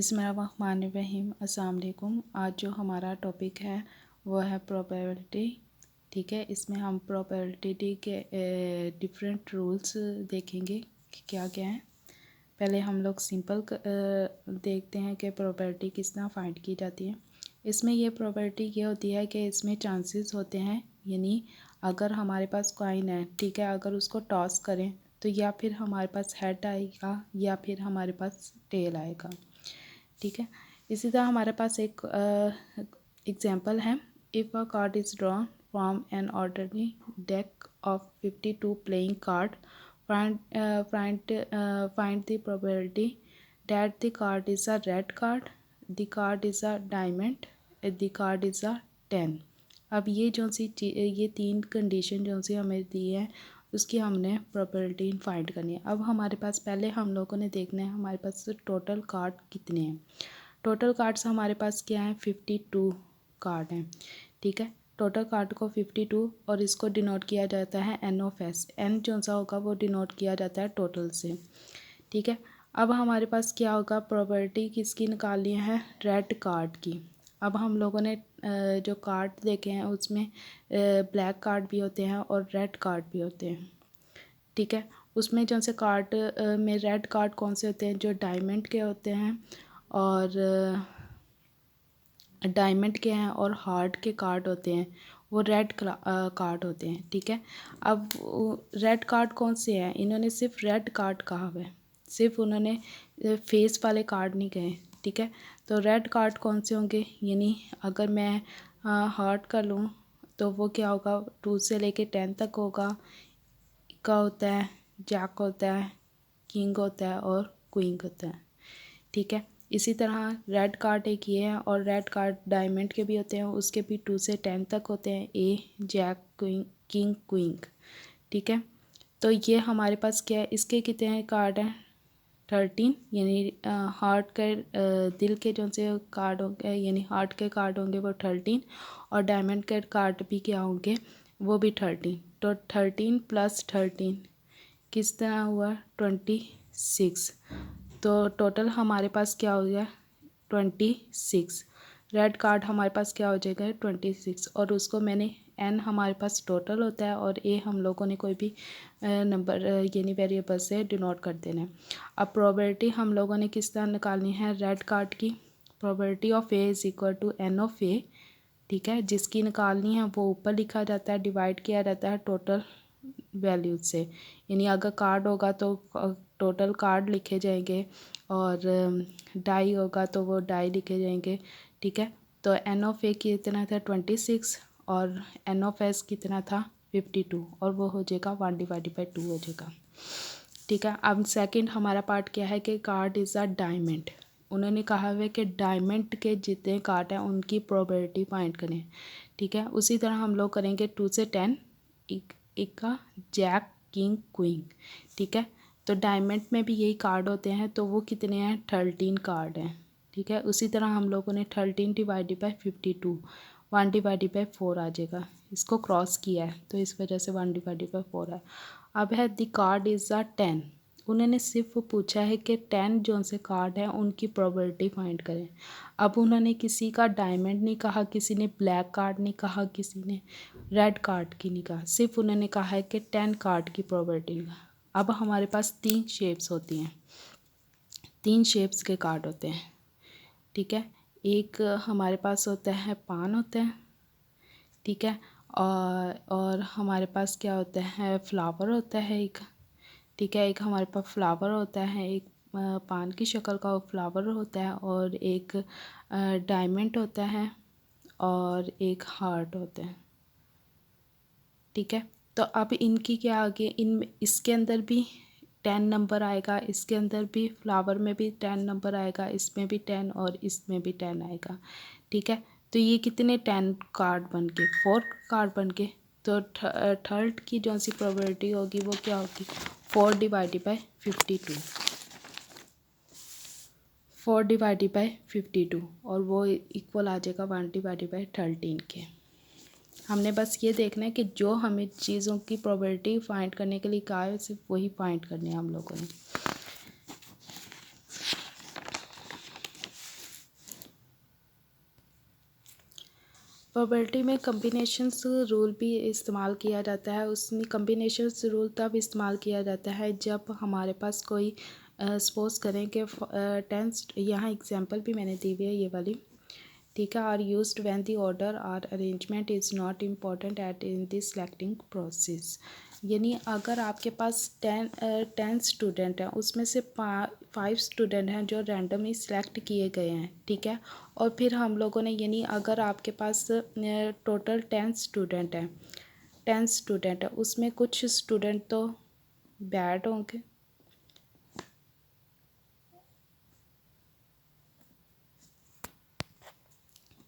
बिस्मिल्लाहिर्रहमानिर्रहीम। अस्सलाम वालेकुम। आज जो हमारा टॉपिक है वो है प्रोबेबिलिटी। ठीक है, इसमें हम प्रोबेबिलिटी के डिफरेंट रूल्स देखेंगे कि क्या क्या है। पहले हम लोग सिंपल देखते हैं कि प्रोबेबिलिटी किस तरह फाइंड की जाती है। इसमें ये प्रोबेबिलिटी ये होती है कि इसमें चांसेस होते हैं, यानी अगर हमारे पास कॉइन है, ठीक है, अगर उसको टॉस करें तो या फिर हमारे पास हेड आएगा या फिर हमारे पास टेल आएगा। ठीक है, इसी तरह हमारे पास एक एग्जांपल है। If a card is drawn from an orderly deck of 52 playing card, find the probability that the card is a red card, the card is a diamond, the card is a 10। अब ये ये तीन condition जो सी हमें दी है उसकी हमने probability find करनी है। अब हमारे पास पहले हम लोगों ने देखना है हमारे पास टोटल कार्ड कितने हैं। टोटल कार्ड्स हमारे पास क्या है, 52 कार्ड हैं। ठीक है, टोटल कार्ड को 52 और इसको डिनोट किया जाता है एन ऑफ एस। एन जो सा होगा वो डिनोट किया जाता है टोटल से। ठीक है, अब हमारे पास क्या होगा, प्रोबेबिलिटी किसकी निकालनी है, रेड कार्ड की। अब हम लोगों ने जो कार्ड देखे हैं उसमें ब्लैक कार्ड भी होते हैं और रेड कार्ड भी होते हैं। ठीक है, उसमें जो से कार्ड में रेड कार्ड कौन से होते हैं, जो डायमंड के होते हैं और डायमंड के हैं और हार्ट के कार्ड होते हैं, वो रेड कार्ड होते हैं। ठीक है, अब रेड कार्ड कौन से हैं, इन्होंने सिर्फ रेड कार्ड कहा हुआ है, सिर्फ उन्होंने फेस वाले कार्ड नहीं कहे। ठीक है, तो रेड कार्ड कौन से होंगे, यानी अगर मैं हार्ट का लूँ तो वो क्या होगा, 2 से लेके 10 तक होगा। का होता है, जैक होता है, किंग होता है और क्वीन होता है। ठीक है, इसी तरह रेड कार्ड एक ये है और रेड कार्ड डायमंड के भी होते हैं, उसके भी 2 से 10 तक होते हैं, ए, जैक, क्वीन, किंग, क्वीन। ठीक है, तो ये हमारे पास क्या है, इसके कितने कार्ड हैं, 13, यानी हार्ट के दिल के जो से कार्ड होंगे, यानी हार्ट के कार्ड होंगे वो 13 और डायमंड के कार्ड भी क्या होंगे, वो भी 13। तो 13 + 13 किस तरह हुआ, 26। तो टोटल हमारे पास क्या हो गया, 26। रेड कार्ड हमारे पास क्या हो जाएगा, 26, और उसको मैंने एन हमारे पास टोटल होता है और ए हम लोगों ने कोई भी नंबर यानी वेरिएबल से डिनोट कर देना है। अब प्रोबेबिलिटी हम लोगों ने किस तरह निकालनी है, रेड कार्ड की probability of A is equal to N of A. ठीक है, जिसकी निकालनी है वो ऊपर लिखा जाता है, डिवाइड किया जाता है टोटल वैल्यूज से, यानी अगर कार्ड होगा तो टोटल कार्ड लिखे जाएंगे और डाई होगा तो वो डाई लिखे जाएंगे। ठीक है, तो एन ऑफ ए कितना था, 26 और एन ऑफ एस कितना था, 52, और वो हो जाएगा 1/2 हो जाएगा। ठीक है, अब सेकंड हमारा पार्ट क्या है कि कार्ड इज़ अ डायमंड। उन्होंने कहा हुआ है कि डायमंड के जितने कार्ड हैं उनकी प्रोबेबिलिटी फाइंड करें। ठीक है, उसी तरह हम लोग करेंगे 2 से 10, एक का जैक, किंग, क्वीन। ठीक है, तो डायमंड में भी यही कार्ड होते हैं, तो वो कितने हैं, 13 कार्ड हैं। ठीक है, उसी तरह हम लोगों ने 13 / 52 1/4 आ जाएगा, इसको क्रॉस किया है तो इस वजह से 1/4 है। अब है द कार्ड इज़ अ 10। उन्होंने सिर्फ पूछा है कि 10 जो से कार्ड हैं उनकी प्रोबेबिलिटी फाइंड करें। अब उन्होंने किसी का डायमंड नहीं कहा, किसी ने ब्लैक कार्ड नहीं कहा, किसी ने रेड कार्ड की नहीं कहा, सिर्फ उन्होंने कहा है कि 10 कार्ड की प्रोबेबिलिटी। अब हमारे पास 3 शेप्स होती हैं, 3 शेप्स के कार्ड होते हैं। ठीक है, एक हमारे पास होता है पान होता है। ठीक है, और हमारे पास क्या होता है, फ्लावर होता है एक। ठीक है, एक हमारे पास फ्लावर होता है, एक पान की शक्ल का फ्लावर होता है और एक डायमंड होता है और एक हार्ट होता है। ठीक है, तो अब इनकी क्या आगे इसके अंदर भी 10 नंबर आएगा, इसके अंदर भी फ्लावर में भी 10 नंबर आएगा, इसमें भी 10 और इसमें भी 10 आएगा। ठीक है, तो ये कितने 10 कार्ड बन के, 4 कार्ड बन के, तो थर्ड की जो सी प्रोबेबिलिटी होगी वो क्या होगी, 4/52, 4/52, और वो इक्वल आ जाएगा 1/13 के। हमने बस ये देखना है कि जो हमें चीज़ों की प्रोबेबिलिटी फाइंड करने के लिए कहा है सिर्फ वही फाइंड करने हैं हम लोगों ने। प्रोबेबिलिटी में कम्बिनेशंस रूल भी इस्तेमाल किया जाता है। उसमें कम्बिनेशंस रूल तब इस्तेमाल किया जाता है जब हमारे पास कोई सपोज करें कि टेंस, यहाँ एग्जांपल भी मैंने दी हुई है ये वाली, ठीक है, are used when the order or arrangement is not important at in the selecting process. यानी अगर आपके पास 10 स्टूडेंट हैं, उसमें से 5 स्टूडेंट हैं जो रैंडमली सिलेक्ट किए गए हैं, ठीक है, और फिर हम लोगों ने, यानी अगर आपके पास टोटल 10 स्टूडेंट है, उसमें कुछ स्टूडेंट तो बैड होंगे,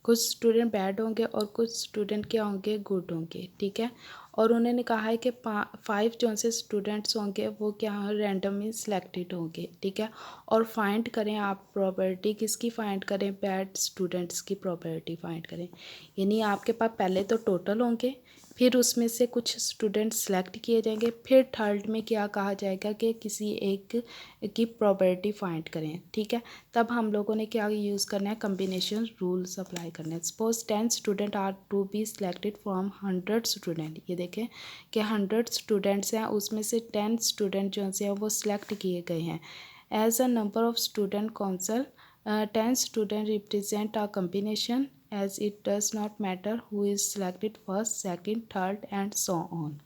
कुछ स्टूडेंट बैड होंगे और कुछ स्टूडेंट क्या होंगे, गुड होंगे, ठीक है। और उन्होंने कहा है कि 5 जो से स्टूडेंट्स होंगे वो क्या रैंडमली सिलेक्टेड होंगे, ठीक है। और फाइंड करें आप प्रॉपर्टी किसकी, फाइंड करें बैड स्टूडेंट्स की प्रॉपर्टी फाइंड करें। यानी आपके पास पहले तो टोटल होंगे, फिर उसमें से कुछ स्टूडेंट सेलेक्ट किए जाएंगे, फिर थर्ड में क्या कहा जाएगा कि किसी एक की प्रॉपर्टी फाइंड करें, ठीक है। तब हम लोगों ने क्या यूज़ करना है, कम्बिनेशन रूल्स अप्लाई करना है। Suppose 10 student are to be selected from 100 student. ये देखें कि 100 स्टूडेंट्स हैं, उसमें से 10 स्टूडेंट जो हैं वो सिलेक्ट किए गए हैं। As a number of student council 10 student represent a combination as it does not matter who is selected first, second, third and so on,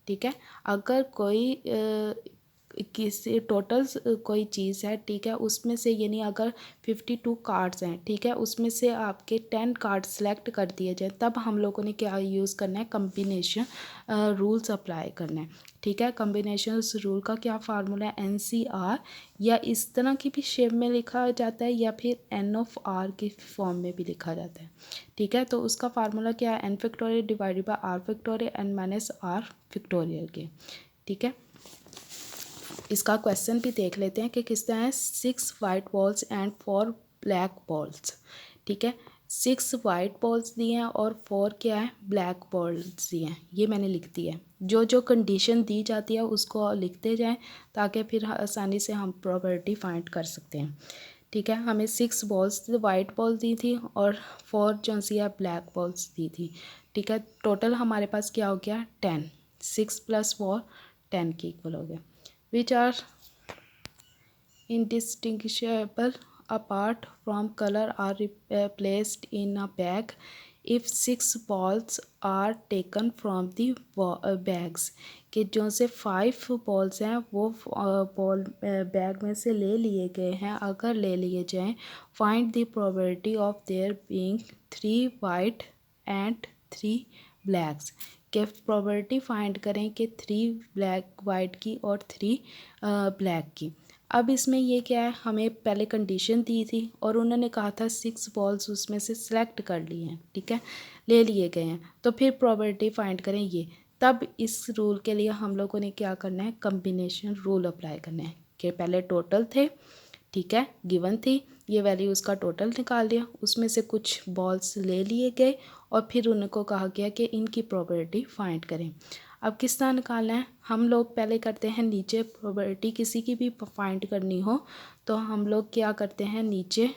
ठीक है। अगर कोई किसी टोटल कोई चीज़ है, ठीक है, उसमें से यानी अगर 52 कार्ड्स हैं, ठीक है, उसमें से आपके 10 कार्ड सेलेक्ट कर दिए जाए, तब हम लोगों ने क्या यूज़ करना है, कम्बिनेशन रूल्स अप्लाई करना है, ठीक है। कम्बिनेशन रूल का क्या फार्मूला है, NCR, या इस तरह की भी शेप में लिखा जाता है या फिर N(r) की फॉर्म में भी लिखा जाता है, ठीक है। तो उसका फार्मूला क्या है, n factorial divided by r factorial n-r factorial के, ठीक है। इसका क्वेश्चन भी देख लेते हैं कि किस तरह है। 6 white balls and 4 black balls, ठीक है। 6 वाइट बॉल्स दिए हैं और 4 क्या है, ब्लैक बॉल्स दिए हैं। ये मैंने लिख दिया है। जो जो कंडीशन दी जाती है उसको लिखते जाएं ताकि फिर आसानी से हम प्रॉपर्टी फाइंड कर सकते हैं, ठीक है। हमें 6 बॉल्स वाइट बॉल दी थी और 4 जो सी है ब्लैक बॉल्स दी थी, ठीक है। टोटल हमारे पास क्या हो गया, 10, 6 + 4 10 के इक्वल हो गया। which are indistinguishable apart from color are placed in a bag if 6 balls are taken from the bags, कि जो से 5 बॉल्स हैं वो बॉल बैग में से ले लिए गए हैं, अगर ले लिए जाएं, find the probability of their being 3 white and 3 blacks, के प्रॉपर्टी फाइंड करें कि 3 ब्लैक वाइट की और 3 ब्लैक की। अब इसमें ये क्या है, हमें पहले कंडीशन दी थी और उन्होंने कहा था 6 बॉल्स उसमें से सिलेक्ट कर लिए हैं, ठीक है, ले लिए गए हैं, तो फिर प्रॉपर्टी फाइंड करें ये। तब इस रूल के लिए हम लोगों ने क्या करना है, कम्बिनेशन रूल अप्लाई करना है कि पहले टोटल थे, ठीक है, गिवन थी, ये वैल्यू उसका टोटल निकाल दिया, उसमें से कुछ बॉल्स ले लिए गए और फिर उनको कहा गया कि इनकी प्रोबेबिलिटी फाइंड करें। अब किस तरह निकालना है, हम लोग पहले करते हैं नीचे प्रोबेबिलिटी किसी की भी फाइंड करनी हो तो हम लोग क्या करते हैं, नीचे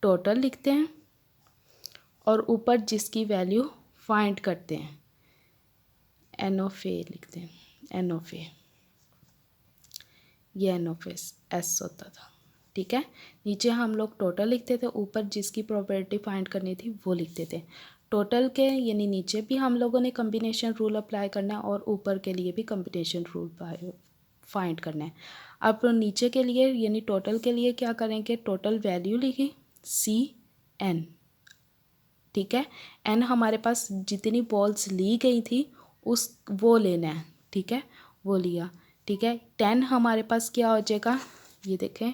टोटल लिखते हैं और ऊपर जिसकी वैल्यू फाइंड करते हैं NOFA लिखते हैं, NOFA, ये NOFA S होता था, ठीक है। नीचे हम लोग टोटल लिखते थे, ऊपर जिसकी प्रॉपर्टी फाइंड करनी थी वो लिखते थे। टोटल के यानी नीचे भी हम लोगों ने कम्बिनेशन रूल अप्लाई करना है और ऊपर के लिए भी कम्बिनेशन रूल फाइंड करना है। अब नीचे के लिए यानी टोटल के लिए क्या करेंगे, टोटल वैल्यू लिखी CN, ठीक है। N हमारे पास जितनी बॉल्स ली गई थी उस वो लेना है, ठीक है, वो लिया, ठीक है। 10 हमारे पास क्या हो जाएगा, ये देखें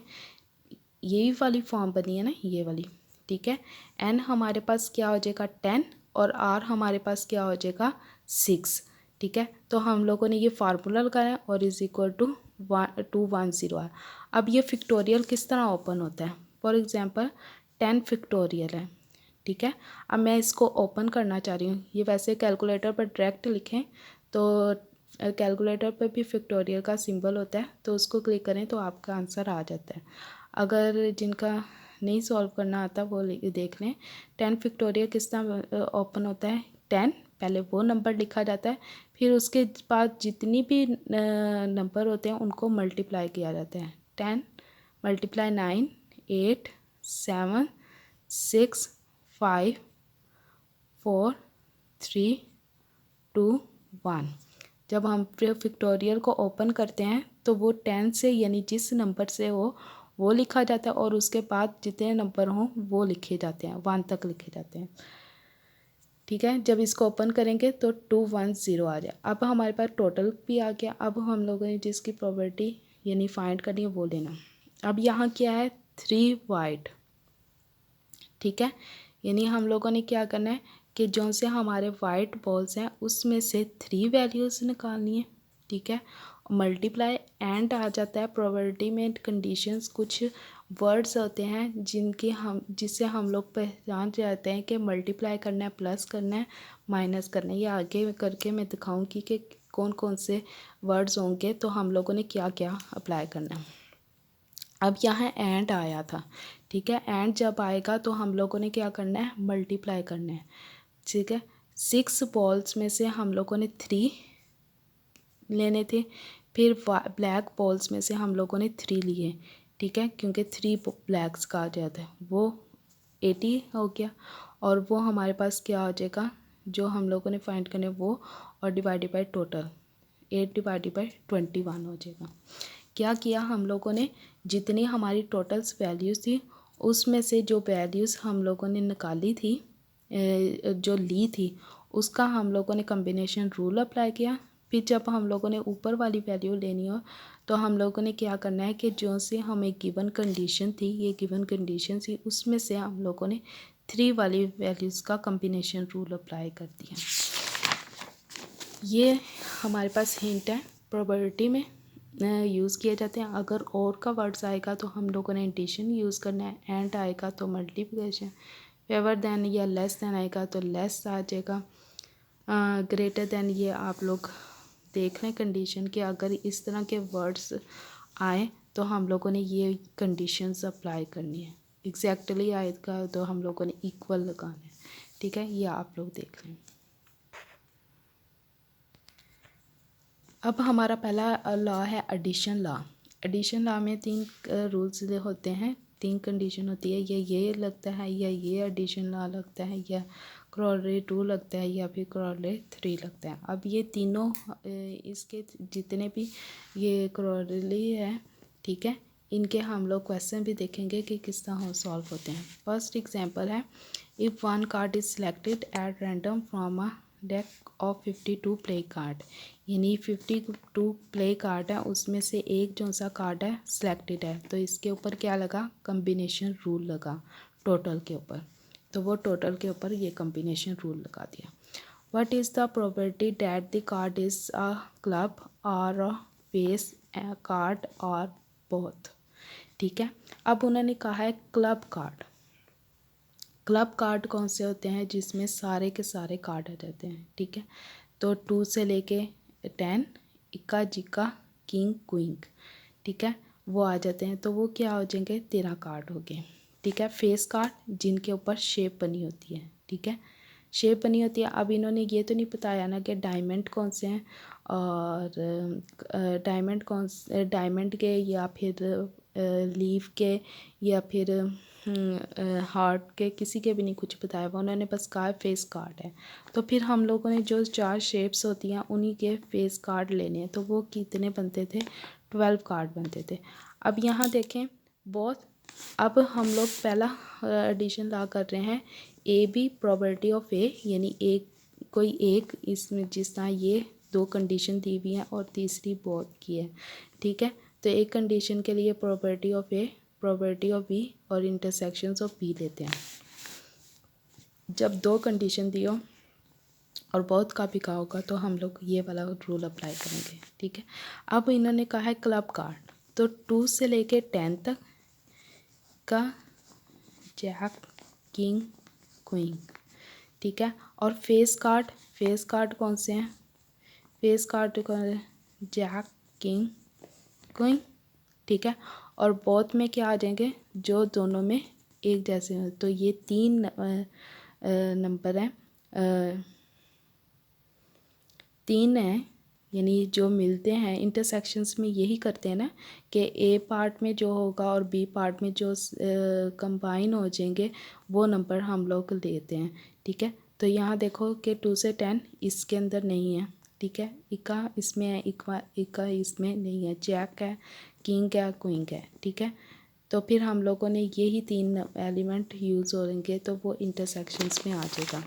यही वाली फॉर्म बनी है ना, ये वाली, ठीक है। N हमारे पास क्या हो जाएगा 10 और R हमारे पास क्या हो जाएगा 6, ठीक है। तो हम लोगों ने ये फार्मूला लगाया और इज़ इक्वल टू 210 है। अब ये फिक्टोरियल किस तरह ओपन होता है, फॉर एग्जांपल 10 फिक्टोरियल है, ठीक है। अब मैं इसको ओपन करना चाह रही हूँ, ये वैसे कैलकुलेटर पर डायरेक्ट लिखें तो कैलकुलेटर पर भी फिक्टोरियल का सिंबल होता है, तो उसको क्लिक करें तो आपका आंसर आ जाता है। अगर जिनका नहीं सॉल्व करना आता वो देख लें। 10 फैक्टोरियल किस तरह ओपन होता है, 10 पहले वो नंबर लिखा जाता है, फिर उसके बाद जितनी भी नंबर होते हैं उनको मल्टीप्लाई किया जाता है। 10 मल्टीप्लाई 9 8 7 6 5 4 3 2 1। जब हम फैक्टोरियल को ओपन करते हैं तो वो 10 से यानी जिस नंबर से हो वो लिखा जाता है और उसके बाद जितने नंबर हों वो लिखे जाते हैं, 1 तक लिखे जाते हैं। ठीक है, जब इसको ओपन करेंगे तो 210 आ जाए। अब हमारे पास टोटल भी आ गया। अब हम लोगों ने जिसकी प्रॉपर्टी यानी फाइंड करनी है वो लेना। अब यहाँ क्या है, 3 वाइट। ठीक है, यानी हम लोगों ने क्या करना है कि जो से हमारे वाइट बॉल्स हैं उसमें से 3 वैल्यूज़ निकालनी है। ठीक है, मल्टीप्लाई एंड आ जाता है। प्रोबेबिलिटी में कंडीशंस कुछ वर्ड्स होते हैं जिससे हम लोग पहचान जाते हैं कि मल्टीप्लाई करना है, प्लस करना है, माइनस करना है। ये आगे करके मैं दिखाऊंगी कि कौन कौन से वर्ड्स होंगे तो हम लोगों ने क्या क्या अप्लाई करना है। अब यहाँ एंड आया था। ठीक है, एंड जब आएगा तो हम लोगों ने क्या करना है, मल्टीप्लाई करना है। ठीक है, 6 बॉल्स में से हम लोगों ने 3 लेने थे, फिर ब्लैक बॉल्स में से हम लोगों ने 3 लिए। ठीक है, क्योंकि 3 ब्लैक्स का आ जाता है, वो 80 हो गया। और वो हमारे पास क्या हो जाएगा, जो हम लोगों ने फाइंड करने वो, और divided by total 8 divided by 21 हो जाएगा। क्या किया हम लोगों ने, जितनी हमारी टोटल्स वैल्यूज़ थी उसमें से जो वैल्यूज़ हम लोगों ने निकाली थी, जो ली थी, उसका हम लोगों ने कम्बिनेशन रूल अप्लाई किया। फिर जब हम लोगों ने ऊपर वाली वैल्यू लेनी हो तो हम लोगों ने क्या करना है कि जो से हमें गिवन कंडीशन थी, ये गिवन कंडीशन थी, उसमें से हम लोगों ने 3 वाली वैल्यूज़ का कम्बिनेशन रूल अप्लाई कर दिया। ये हमारे पास हिंट है, प्रोबेबिलिटी में यूज़ किए जाते हैं। अगर और का वर्ड्स आएगा तो हम लोगों ने एडिशन यूज़ करना है, एंड आएगा तो मल्टीप्लिकेशन, फेवर देन या लेस देन आएगा तो लेस आ जाएगा, ग्रेटर देन ये आप लोग देख लें कंडीशन कि अगर इस तरह के वर्ड्स आए तो हम लोगों ने ये कंडीशंस अप्लाई करनी है। एग्जैक्टली आएगा तो हम लोगों ने इक्वल लगाना है। ठीक है, ये आप लोग देख लें। अब हमारा पहला लॉ है एडिशन लॉ। एडिशन लॉ में 3 रूल्स होते हैं, 3 कंडीशन होती है, ये लगता है या ये एडिशन लॉ लगता है या क्रॉले 2 लगता है या फिर क्रॉले 3 लगता है। अब ये तीनों इसके जितने भी ये क्रॉले है, ठीक है, इनके हम लोग क्वेश्चन भी देखेंगे कि किस तरह सॉल्व होते हैं। फर्स्ट एग्जांपल है, if 1 card is selected at random from a deck of 52 play card, यानी 52 प्ले कार्ड है, उसमें से एक जो सा कार्ड है सिलेक्टेड है, तो इसके ऊपर क्या लगा, कम्बिनेशन रूल लगा टोटल के ऊपर, तो वो टोटल के ऊपर ये कम्बिनेशन रूल लगा दिया। What is the probability that the card is a club और अ फेस कार्ड और बोथ। ठीक है, अब उन्होंने कहा है क्लब कार्ड। क्लब कार्ड कौन से होते हैं, जिसमें सारे के सारे कार्ड आ जाते हैं। ठीक है, तो 2 से लेके 10, इक्का जिक्का किंग क्वीन, ठीक है, वो आ जाते हैं, तो वो क्या हो जाएंगे, 13 कार्ड हो गए। ठीक है, फेस कार्ड जिनके ऊपर शेप बनी होती है। ठीक है, शेप बनी होती है। अब इन्होंने ये तो नहीं बताया ना कि डायमंड कौन से हैं, और डायमंड के या फिर लीफ के या फिर हार्ट के, किसी के भी नहीं कुछ बताया हुआ, उन्होंने बस कहा फेस कार्ड है। तो फिर हम लोगों ने जो 4 शेप्स होती हैं उन्हीं के फेस कार्ड लेने हैं, तो वो कितने बनते थे, 12 कार्ड बनते थे। अब यहाँ देखें बहुत, अब हम लोग पहला एडिशन ला कर रहे हैं, ए बी प्रोबेबिलिटी ऑफ ए, यानी एक कोई एक इसमें जिस तरह ये 2 कंडीशन दी हुई हैं और तीसरी बोथ की है। ठीक है, तो एक कंडीशन के लिए probability of A, probability of B और इंटरसेक्शंस ऑफ बी लेते हैं। जब 2 कंडीशन दी हो और बहुत का भी कहा होगा तो हम लोग ये वाला रूल अप्लाई करेंगे। ठीक है, अब इन्होंने कहा है क्लब कार्ड, तो 2 से लेके 10 तक का जैक किंग क्वीन। ठीक है, और फेस कार्ड कौन से हैं, face card jack king queen. ठीक है, और बोथ में क्या आ जाएंगे, जो दोनों में एक जैसे हो, तो ये 3 नंबर हैं, 3 हैं, यानी जो मिलते हैं इंटरसेक्शंस में यही करते हैं ना कि ए पार्ट में जो होगा और बी पार्ट में जो कंबाइन हो जाएंगे वो नंबर हम लोग लेते हैं। ठीक है, तो यहाँ देखो कि 2 से 10 इसके अंदर नहीं है। ठीक है, इक्का इसमें है, इक्का इसमें नहीं है, जैक है, किंग है, क्वीन है। ठीक है, तो फिर हम लोगों ने यही 3 एलिमेंट यूज़ होंगे तो वो इंटरसेक्शंस में आ जाएगा।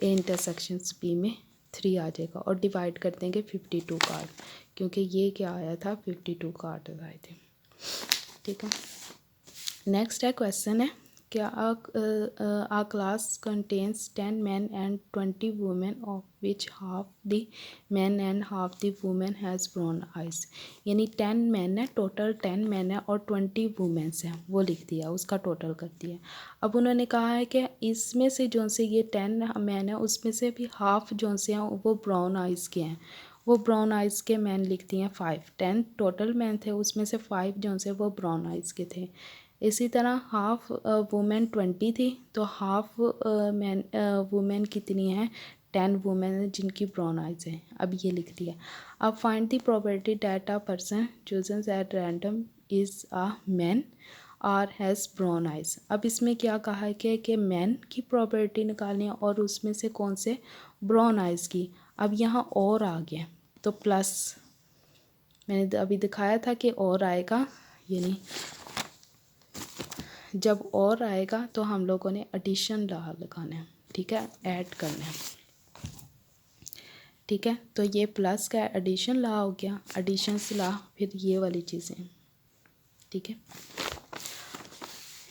ए इंटरसेक्शंस बी में 3 आ जाएगा और डिवाइड कर देंगे 52 कार्ड, क्योंकि ये क्या आया था 52 कार्ड आए थे। ठीक है, नेक्स्ट है क्वेश्चन है क्या आ class contains 10 men and 20 women of which half the men and half the women has brown eyes। यानी 10 men है, टोटल 10 men है और 20 वुमेन्स हैं, वो लिख दिया, उसका टोटल कर दिया। अब उन्होंने कहा है कि इसमें से जो से ये 10 मैन है उसमें से भी हाफ जो से हैं वो ब्राउन आइज़ के हैं, वो ब्राउन आइज़ के मैन लिख दिए 5। 10 टोटल मैन थे, उसमें से 5 जो से वो ब्राउन आइज़ के थे। इसी तरह हाफ वुमेन 20 थी, तो हाफ मैन वुमेन कितनी हैं 10 वुमेन जिनकी ब्राउन आइज है। अब ये लिख दिया। अब find the probability that a person chosen at random is a man और हैज़ ब्राउन आइज। अब इसमें क्या कहा है कि मैन की प्रोबेबिलिटी निकालनी है और उसमें से कौन से ब्राउन आइज की। अब यहाँ और आ गया तो प्लस, मैंने अभी दिखाया था कि और आएगा, यानी जब और आएगा तो हम लोगों ने एडिशन ला लगाना है। ठीक है, ऐड करना है। ठीक है, तो ये प्लस का एडिशन ला हो गया, एडिशन से ला फिर ये वाली चीज़ें। ठीक है,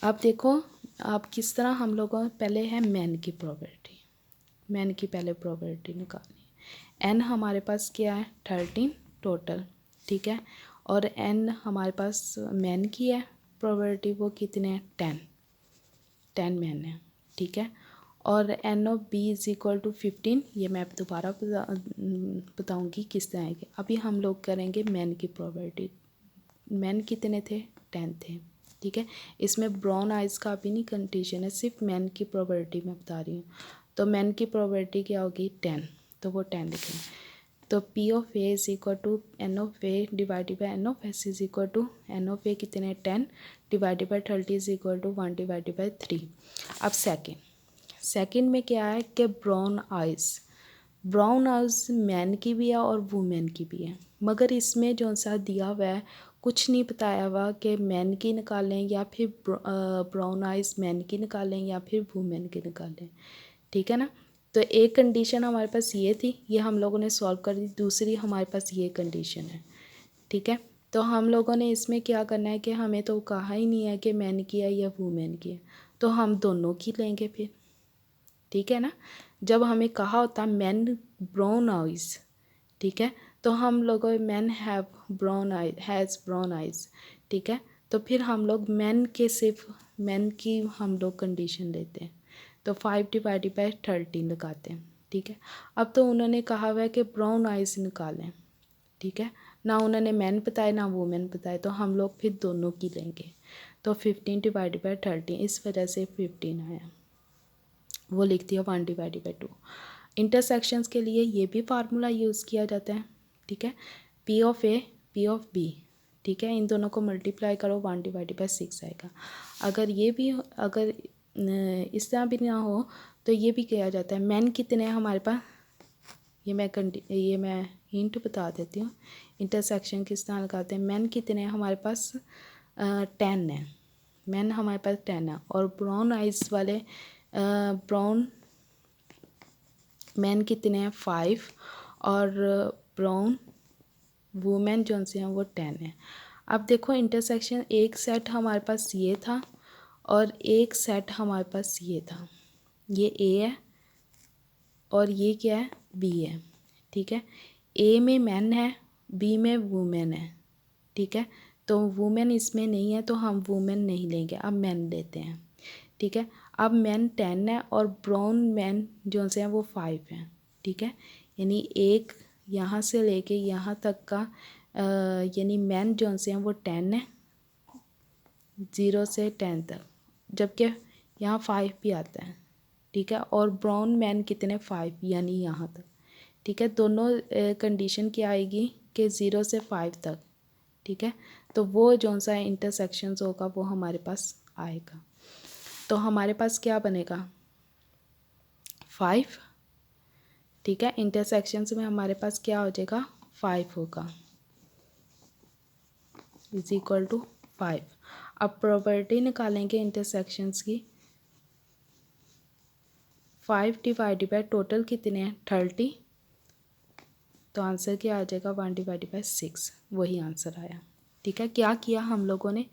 अब देखो अब किस तरह हम लोगों पहले है मैन की प्रोबेबिलिटी, मैन की पहले प्रोबेबिलिटी निकालनी है। एन हमारे पास क्या है 13 टोटल। ठीक है, और एन हमारे पास मैन की है प्रोबेबिलिटी, वो कितने हैं 10 मैन है। ठीक है, और N of B is equal to 15, ये मैं दोबारा बताऊँगी किस तरह आएगी। अभी हम लोग करेंगे मैन की प्रोबेबिलिटी। मैन कितने थे 10 थे। ठीक है, इसमें ब्राउन आइज़ का भी नहीं कंडीशन है, सिर्फ मैन की प्रोबेबिलिटी मैं बता रही हूँ। तो मैन की प्रोबेबिलिटी क्या होगी 10, तो वो 10 लिखेंगे। तो P of A is equal to N of A divided by N of S is equal to N of A कितने 10 divided by 30 is equal to 1 divided by 3। अब सेकंड में क्या है कि ब्राउन आइज़ मैन की भी है और वुमेन की भी है, मगर इसमें जो सा दिया हुआ है कुछ नहीं बताया हुआ कि मैन की निकालें या फिर ब्राउन आइज़ मैन की निकालें या फिर वुमेन की निकालें। ठीक है ना, तो एक कंडीशन हमारे पास ये थी, ये हम लोगों ने सॉल्व कर दी। दूसरी हमारे पास ये कंडीशन है। ठीक है, तो हम लोगों ने इसमें क्या करना है कि हमें तो कहा ही नहीं है कि मैन की है या वुमेन की है, तो हम दोनों की लेंगे फिर। ठीक है ना, जब हमें कहा होता मैन ब्राउन आइज, ठीक है, तो हम लोग man have brown I has brown eyes. ठीक है, तो फिर हम लोग मैन के सिर्फ मैन की हम लोग कंडीशन लेते हैं, तो 5 डिवाइडेड बाई 13 लगाते हैं। ठीक है, अब तो उन्होंने कहा हुआ है कि ब्राउन आइज निकालें। ठीक है, ना उन्होंने मैन बताए ना वुमेन बताए, तो हम लोग फिर दोनों की लेंगे। तो 15 डिवाइडेड बाई 13, इस वजह से 15 आया, वो लिख दिया 1 डिवाइडेड बाई 2। इंटरसेक्शंस के लिए ये भी फार्मूला यूज़ किया जाता है। ठीक है, P of A P of B, ठीक है, इन दोनों को मल्टीप्लाई करो 1 डिवाइडेड बाई 6 आएगा। अगर ये भी अगर इस तरह भी ना हो तो ये भी किया जाता है। मैन कितने हैं हमारे पास, ये मैं हिंट बता देती हूँ इंटरसेक्शन किस तरह लगाते हैं। मैन कितने हैं हमारे पास 10 है, मैन हमारे पास 10 है, और ब्राउन आइज़ वाले ब्राउन मैन कितने हैं 5, और ब्राउन वुमेन जो से हैं वो 10 है। अब देखो इंटरसेक्शन, एक सेट हमारे पास ये था और एक सेट हमारे पास ये था, ये ए है और ये क्या है बी है। ठीक है, ए में मैन है, बी में वुमेन है। ठीक है, तो वुमेन इसमें नहीं है तो हम वुमेन नहीं लेंगे, अब मैन लेते हैं। ठीक है, अब मैन 10 है और ब्राउन मैन जो से हैं वो 5 हैं। ठीक है, यानी एक यहाँ से लेके यहाँ तक का यानी मैन जो से हैं वो 10 है, 0 से 10 तक, जबकि यहाँ 5 भी आता है, ठीक है। और ब्राउन मैन कितने, 5, यानी यहाँ तक, ठीक है। दोनों कंडीशन क्या आएगी कि 0 से 5 तक, ठीक है। तो वो जो सा इंटरसेक्शंस होगा वो हमारे पास आएगा। तो हमारे पास क्या बनेगा, 5, ठीक है। इंटरसेक्शंस में हमारे पास क्या हो जाएगा, 5 होगा, इज इक्वल टू 5। अब प्रॉपर्टी निकालेंगे इंटरसेक्शंस की। 5 डिवाइडेड बाय टोटल कितने हैं, 30, तो आंसर क्या आ जाएगा, 1 डिवाइडेड बाय 6, वही आंसर आया, ठीक है। क्या किया हम लोगों ने,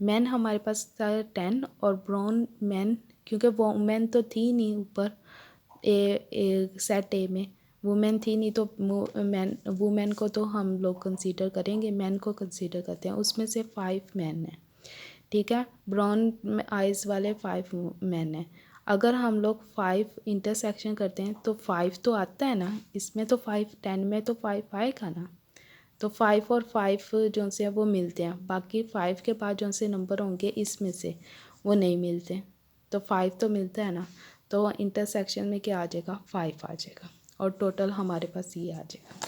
मैन हमारे पास था 10 और ब्राउन मैन, क्योंकि वो मैन तो थी नहीं ऊपर सेट ए में, वुमेन थी नहीं, तो मैन वुमेन को तो हम लोग कंसीडर करेंगे, मैन को कंसीडर करते हैं। उसमें से 5 मैन हैं, ठीक है। ब्राउन आइज़ वाले 5 मैन हैं। अगर हम लोग 5 इंटरसेक्शन करते हैं तो 5 तो आता है ना इसमें, तो 5 10 में तो 5 आएगा ना। तो 5 और 5 जो से वो मिलते हैं, बाकी 5 के बाद जो से नंबर होंगे इसमें से वो नहीं मिलते, तो 5 तो मिलता है ना। तो इंटरसेक्शन में क्या आ जाएगा, 5 आ जाएगा, और टोटल हमारे पास ये आ जाएगा।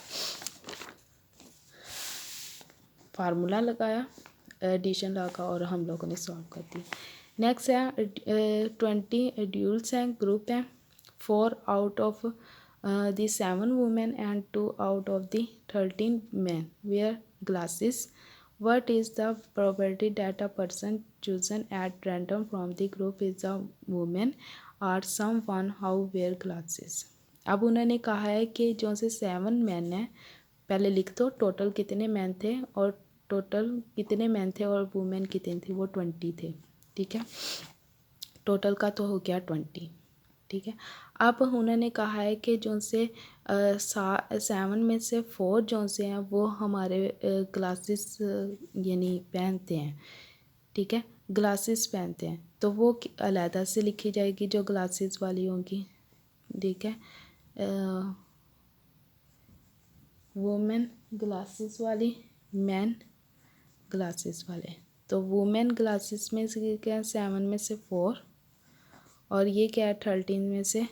फार्मूला लगाया, एडिशन लगा और हम लोगों ने सॉल्व कर दी। नेक्स्ट है 20 एड्यूल्स हैं, ग्रुप हैं, 4 out of the 7 women and 2 out of the 13 man where glasses. What is the probability that a person chosen at random from the group is a woman or someone who wear glasses? अब उन्होंने कहा है कि जो से 7 man हैं, पहले लिख दो टोटल कितने मैन थे, और टोटल कितने मैन थे और वुमेन कितने थे, वो 20 थे, ठीक है। टोटल का तो हो गया 20, ठीक है। अब उन्होंने कहा है कि जो से 7 में से 4 जो से हैं वो हमारे ग्लासेस यानी पहनते हैं, ठीक है, ग्लासेस पहनते हैं, तो वो अलहदा से लिखी जाएगी जो ग्लासेस वाली होंगी, ठीक है। वुमेन ग्लासेस वाली, मैन ग्लासेस वाले। तो वुमेन ग्लासेस में से क्या है, 7 में से 4, और ये क्या है 13 में से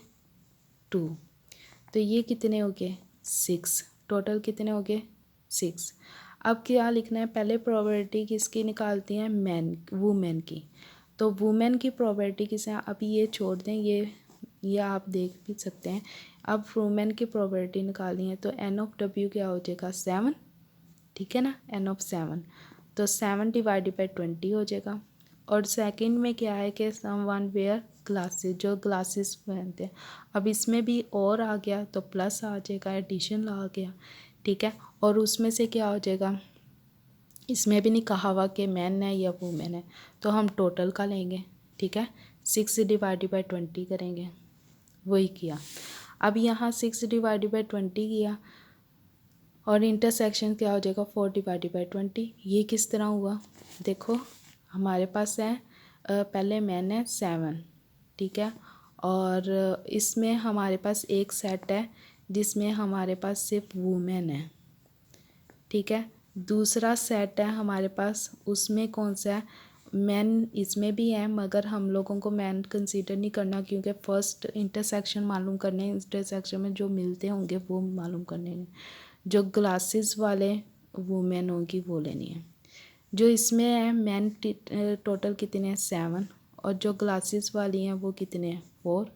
2, तो ये कितने हो गए, 6, टोटल कितने हो गए, 6। अब क्या लिखना है, पहले प्रोबेबिलिटी किसकी निकालती हैं, मैन वुमेन की। तो वुमेन की प्रोबेबिलिटी किस है, अभी ये छोड़ दें, ये आप देख भी सकते हैं। अब वुमेन की प्रोबेबिलिटी निकालनी है, तो एन ऑफ डब्ल्यू क्या हो जाएगा, 7, ठीक है ना, एन ऑफ 7, तो 7 डिवाइडेड बाई 20 हो जाएगा। और सेकंड में क्या है कि समवन वेयर ग्लासेस, जो ग्लासेस पहनते हैं। अब इसमें भी और आ गया तो प्लस आ जाएगा, एडिशन आ गया, ठीक है। और उसमें से क्या हो जाएगा, इसमें भी नहीं कहा हुआ कि मैन है या वुमेन है, तो हम टोटल का लेंगे, ठीक है। 6 डिवाइडेड बाई 20 करेंगे, वही किया। अब यहाँ 6 डिवाइडेड बाई 20 किया, और इंटरसेक्शन क्या हो जाएगा, 4 डिवाइडेड बाई 20। ये किस तरह हुआ, देखो हमारे पास है पहले मैन है 7, ठीक है, और इसमें हमारे पास एक सेट है जिसमें हमारे पास सिर्फ वुमेन है, ठीक है। दूसरा सेट है हमारे पास, उसमें कौन सा है, मैन इसमें भी है, मगर हम लोगों को मैन कंसीडर नहीं करना, क्योंकि फर्स्ट इंटरसेक्शन मालूम करने, इंटरसेक्शन में जो मिलते होंगे वो मालूम करने हैं। जो ग्लासेस वाले वुमेन होंगी वो लेनी है। जो इसमें है मैन टोटल कितने हैं, 7, और जो ग्लासेस वाली हैं वो कितने हैं, 4,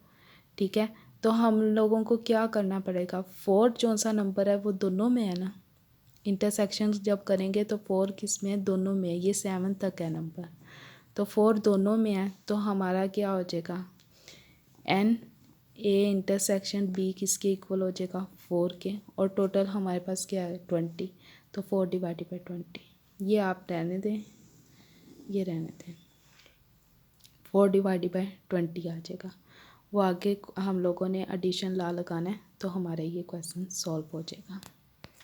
ठीक है। तो हम लोगों को क्या करना पड़ेगा, 4 जो सा नंबर है वो दोनों में है ना, इंटरसेक्शन जब करेंगे तो 4 किस में है, दोनों में है, ये 7 तक है नंबर, तो 4 दोनों में है, तो हमारा क्या हो जाएगा, एन ए इंटरसेक्शन बी किसके इक्वल हो जाएगा, 4 के, और टोटल हमारे पास क्या है 20, तो 4 डिवाइडेड बाई 20, ये आप रहने दें, ये रहने दें, 4 डिवाइडेड बाई 20 आ जाएगा। वो आगे हम लोगों ने एडिशन ला लगाना है, तो हमारा ये क्वेश्चन सॉल्व हो जाएगा।